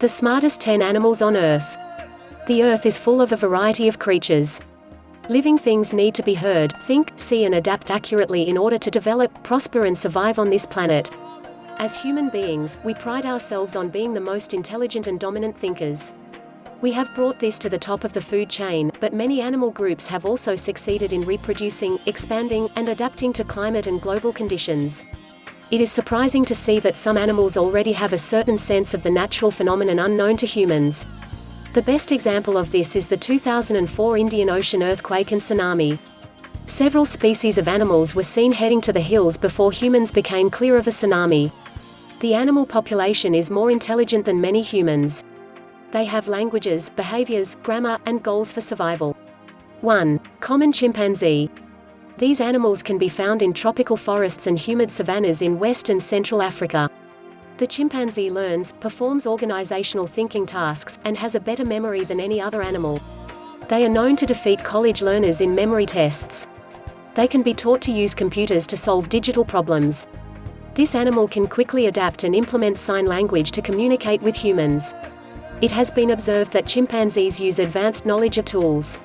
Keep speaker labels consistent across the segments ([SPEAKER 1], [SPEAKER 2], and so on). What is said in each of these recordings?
[SPEAKER 1] The smartest 10 animals on Earth. The Earth is full of a variety of creatures. Living things need to be heard, think, see and adapt accurately in order to develop, prosper and survive on this planet. As human beings, we pride ourselves on being the most intelligent and dominant thinkers. We have brought this to the top of the food chain, but many animal groups have also succeeded in reproducing, expanding, and adapting to climate and global conditions. It is surprising to see that some animals already have a certain sense of the natural phenomenon unknown to humans. The best example of this is the 2004 Indian Ocean earthquake and tsunami. Several species of animals were seen heading to the hills before humans became clear of a tsunami. The animal population is more intelligent than many humans. They have languages, behaviors, grammar, and goals for survival. 1. Common chimpanzee. These animals can be found in tropical forests and humid savannas in West and Central Africa. The chimpanzee learns, performs organizational thinking tasks, and has a better memory than any other animal. They are known to defeat college learners in memory tests. They can be taught to use computers to solve digital problems. This animal can quickly adapt and implement sign language to communicate with humans. It has been observed that chimpanzees use advanced knowledge of tools.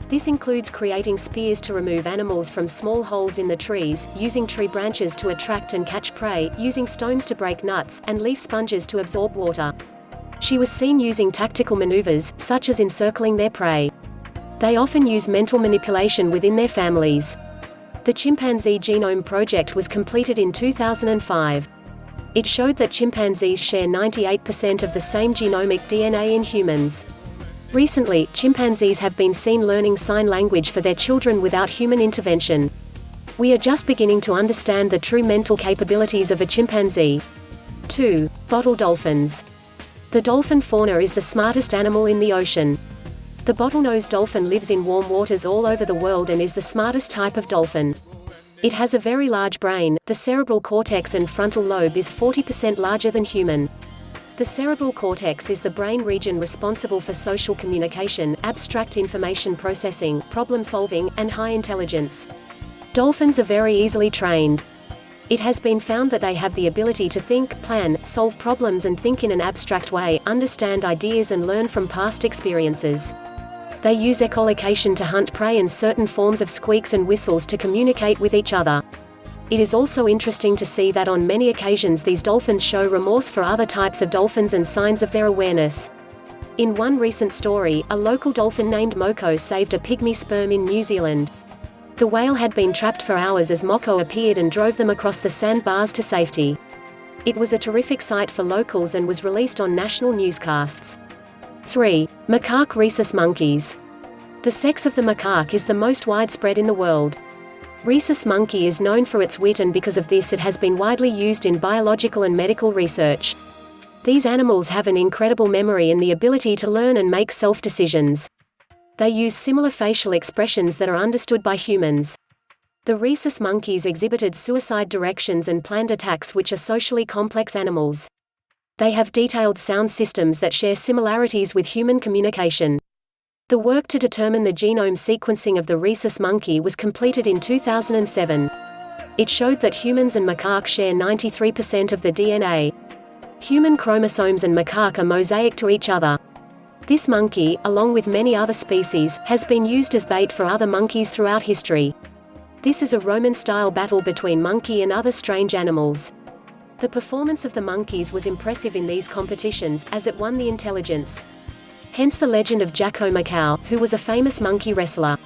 [SPEAKER 1] This includes creating spears to remove animals from small holes in the trees, using tree branches to attract and catch prey, using stones to break nuts, and leaf sponges to absorb water. She was seen using tactical maneuvers, such as encircling their prey. They often use mental manipulation within their families. The Chimpanzee Genome Project was completed in 2005. It showed that chimpanzees share 98% of the same genomic DNA in humans. Recently, chimpanzees have been seen learning sign language for their children without human intervention. We are just beginning to understand the true mental capabilities of a chimpanzee. 2. Bottle dolphins. The dolphin fauna is the smartest animal in the ocean. The bottlenose dolphin lives in warm waters all over the world and is the smartest type of dolphin. It has a very large brain. The cerebral cortex and frontal lobe is 40% larger than human. The cerebral cortex is the brain region responsible for social communication, abstract information processing, problem solving, and high intelligence. Dolphins are very easily trained. It has been found that they have the ability to think, plan, solve problems and think in an abstract way, understand ideas and learn from past experiences. They use echolocation to hunt prey and certain forms of squeaks and whistles to communicate with each other. It is also interesting to see that on many occasions these dolphins show remorse for other types of dolphins and signs of their awareness. In one recent story, a local dolphin named Moko saved a pygmy sperm in New Zealand. The whale had been trapped for hours as Moko appeared and drove them across the sandbars to safety. It was a terrific sight for locals and was released on national newscasts. 3. Macaque rhesus monkeys. The sex of the macaque is the most widespread in the world. Rhesus monkey is known for its wit, and because of this it has been widely used in biological and medical research. These animals have an incredible memory and the ability to learn and make self-decisions. They use similar facial expressions that are understood by humans. The rhesus monkeys exhibited suicide directions and planned attacks, which are socially complex animals. They have detailed sound systems that share similarities with human communication. The work to determine the genome sequencing of the rhesus monkey was completed in 2007. It showed that humans and macaque share 93% of the DNA. Human chromosomes and macaque are mosaic to each other. This monkey, along with many other species, has been used as bait for other monkeys throughout history. This is a Roman-style battle between monkey and other strange animals. The performance of the monkeys was impressive in these competitions, as it won the intelligence. Hence the legend of Jacko Macau, who was a famous monkey wrestler.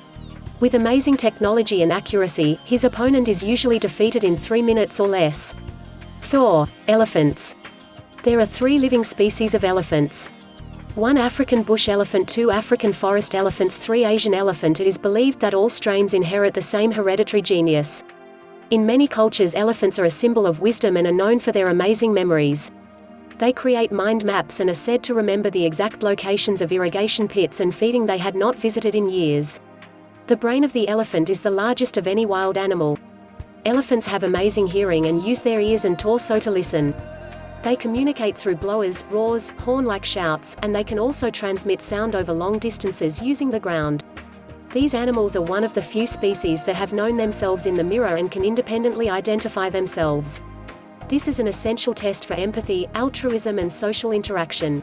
[SPEAKER 1] With amazing technology and accuracy, his opponent is usually defeated in 3 minutes or less. 4. Elephants. There are 3 living species of elephants. 1 African bush elephant, 2 African forest elephants, 3 Asian elephant. It is believed that all strains inherit the same hereditary genius. In many cultures, elephants are a symbol of wisdom and are known for their amazing memories. They create mind maps and are said to remember the exact locations of irrigation pits and feeding they had not visited in years. The brain of the elephant is the largest of any wild animal. Elephants have amazing hearing and use their ears and torso to listen. They communicate through blowers, roars, horn-like shouts, and they can also transmit sound over long distances using the ground. These animals are one of the few species that have known themselves in the mirror and can independently identify themselves. This is an essential test for empathy, altruism and social interaction.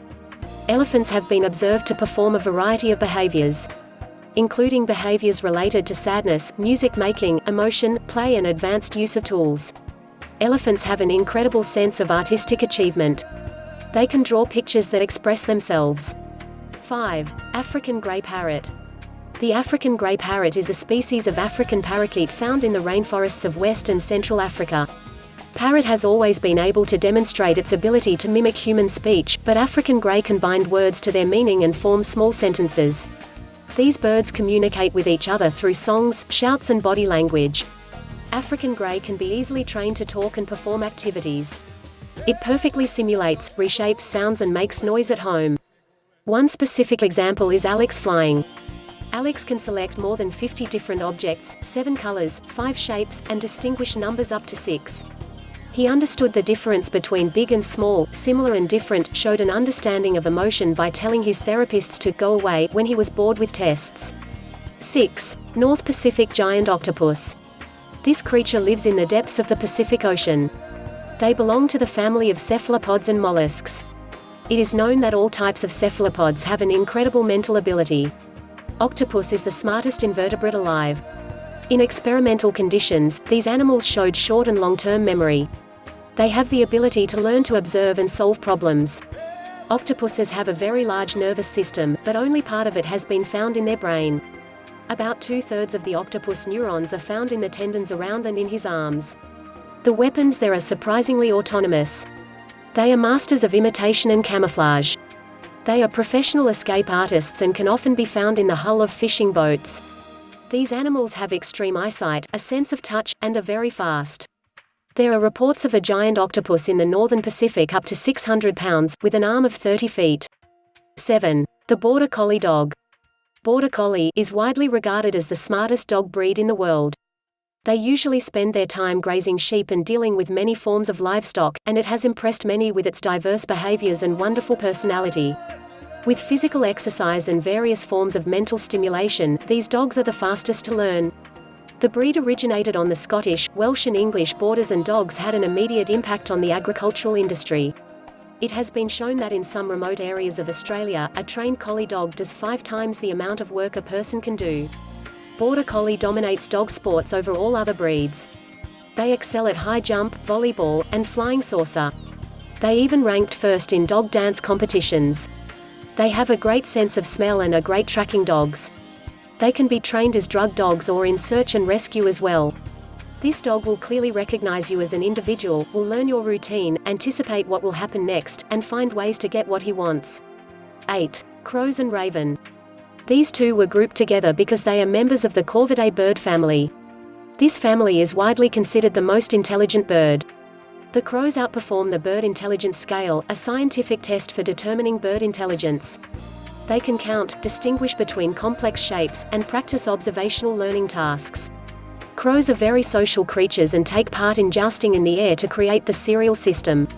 [SPEAKER 1] Elephants have been observed to perform a variety of behaviors, including behaviors related to sadness, music making, emotion, play and advanced use of tools. Elephants have an incredible sense of artistic achievement. They can draw pictures that express themselves. 5. African grey parrot. The African grey parrot is a species of African parakeet found in the rainforests of West and Central Africa. Parrot has always been able to demonstrate its ability to mimic human speech, but African grey can bind words to their meaning and form small sentences. These birds communicate with each other through songs, shouts and body language. African grey can be easily trained to talk and perform activities. It perfectly simulates, reshapes sounds and makes noise at home. One specific example is Alex flying. Alex can select more than 50 different objects, 7 colors, 5 shapes, and distinguish numbers up to 6. He understood the difference between big and small, similar and different, showed an understanding of emotion by telling his therapists to go away when he was bored with tests. 6. North Pacific giant octopus. This creature lives in the depths of the Pacific Ocean. They belong to the family of cephalopods and mollusks. It is known that all types of cephalopods have an incredible mental ability. Octopus is the smartest invertebrate alive. In experimental conditions, these animals showed short and long-term memory. They have the ability to learn to observe and solve problems. Octopuses have a very large nervous system, but only part of it has been found in their brain. About 2/3 of the octopus neurons are found in the tendons around and in his arms. The weapons there are surprisingly autonomous. They are masters of imitation and camouflage. They are professional escape artists and can often be found in the hull of fishing boats. These animals have extreme eyesight, a sense of touch, and are very fast. There are reports of a giant octopus in the northern Pacific up to 600 pounds, with an arm of 30 feet. 7. The Border Collie dog. Border Collie is widely regarded as the smartest dog breed in the world. They usually spend their time grazing sheep and dealing with many forms of livestock, and it has impressed many with its diverse behaviors and wonderful personality. With physical exercise and various forms of mental stimulation, these dogs are the fastest to learn. The breed originated on the Scottish, Welsh and English borders, and dogs had an immediate impact on the agricultural industry. It has been shown that in some remote areas of Australia, a trained collie dog does 5 times the amount of work a person can do. Border Collie dominates dog sports over all other breeds. They excel at high jump, volleyball, and flying saucer. They even ranked first in dog dance competitions. They have a great sense of smell and are great tracking dogs. They can be trained as drug dogs or in search and rescue as well. This dog will clearly recognize you as an individual, will learn your routine, anticipate what will happen next, and find ways to get what he wants. 8. Crows and raven. These two were grouped together because they are members of the Corvidae bird family. This family is widely considered the most intelligent bird. The crows outperform the bird intelligence scale, a scientific test for determining bird intelligence. They can count, distinguish between complex shapes, and practice observational learning tasks. Crows are very social creatures and take part in jousting in the air to create the serial system.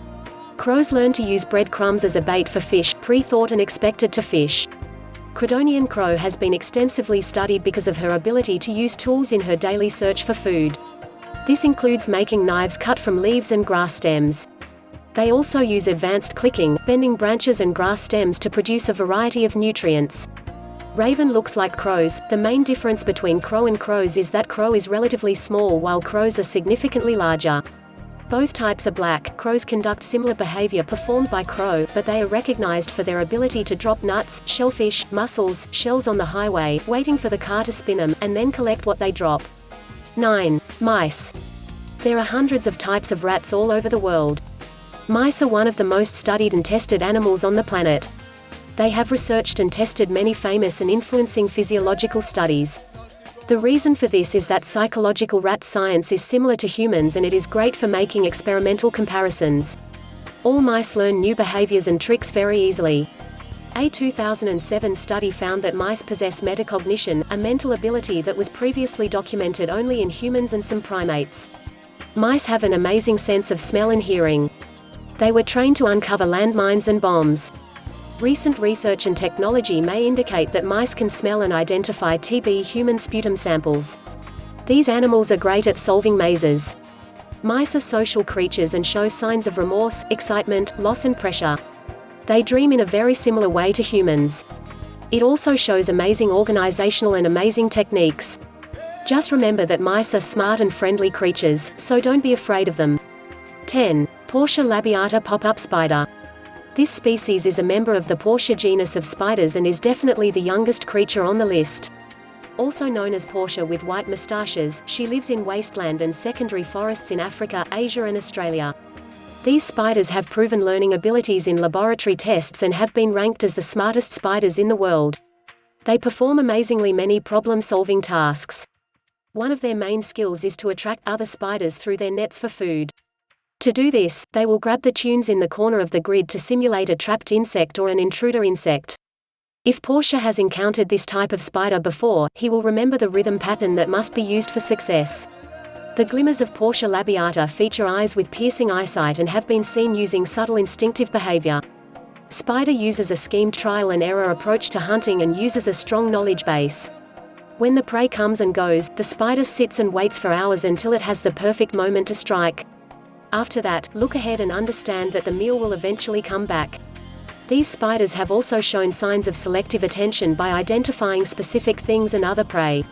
[SPEAKER 1] Crows learn to use breadcrumbs as a bait for fish, pre-thought and expected to fish. Credonian crow has been extensively studied because of her ability to use tools in her daily search for food. This includes making knives cut from leaves and grass stems. They also use advanced clicking, bending branches and grass stems to produce a variety of nutrients. Raven looks like crows. The main difference between crow and crows is that crow is relatively small while crows are significantly larger. Both types are black. Crows conduct similar behavior performed by crow, but they are recognized for their ability to drop nuts, shellfish, mussels, shells on the highway, waiting for the car to spin them, and then collect what they drop. 9. Mice. There are hundreds of types of rats all over the world. Mice are one of the most studied and tested animals on the planet. They have researched and tested many famous and influencing physiological studies. The reason for this is that psychological rat science is similar to humans, and it is great for making experimental comparisons. All mice learn new behaviors and tricks very easily. A 2007 study found that mice possess metacognition, a mental ability that was previously documented only in humans and some primates. Mice have an amazing sense of smell and hearing. They were trained to uncover landmines and bombs. Recent research and technology may indicate that mice can smell and identify TB human sputum samples. These animals are great at solving mazes. Mice are social creatures and show signs of remorse, excitement, loss and pressure. They dream in a very similar way to humans. It also shows amazing organizational and amazing techniques. Just remember that mice are smart and friendly creatures, so don't be afraid of them. 10. Portia labiata pop-up spider. This species is a member of the Portia genus of spiders and is definitely the youngest creature on the list. Also known as Portia with white moustaches, she lives in wasteland and secondary forests in Africa, Asia and Australia. These spiders have proven learning abilities in laboratory tests and have been ranked as the smartest spiders in the world. They perform amazingly many problem-solving tasks. One of their main skills is to attract other spiders through their nets for food. To do this, they will grab the tunes in the corner of the grid to simulate a trapped insect or an intruder insect. If Portia has encountered this type of spider before, he will remember the rhythm pattern that must be used for success. The glimmers of Portia labiata feature eyes with piercing eyesight and have been seen using subtle instinctive behavior. Spider uses a schemed trial and error approach to hunting and uses a strong knowledge base. When the prey comes and goes, the spider sits and waits for hours until it has the perfect moment to strike. After that, look ahead and understand that the meal will eventually come back. These spiders have also shown signs of selective attention by identifying specific things and other prey.